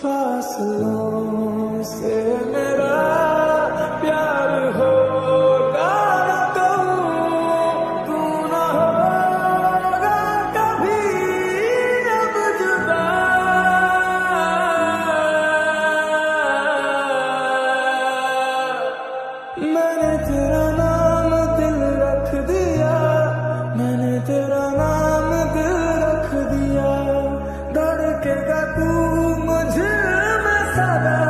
फासलों से मेरा प्यार होगा न कहूँ, तू न होगा कभी अब जुदा। मैंने तेरा नाम दिल रख दिया, मैंने तेरा नाम दिल रख दिया। धड़केगा तू मुझ में सदा।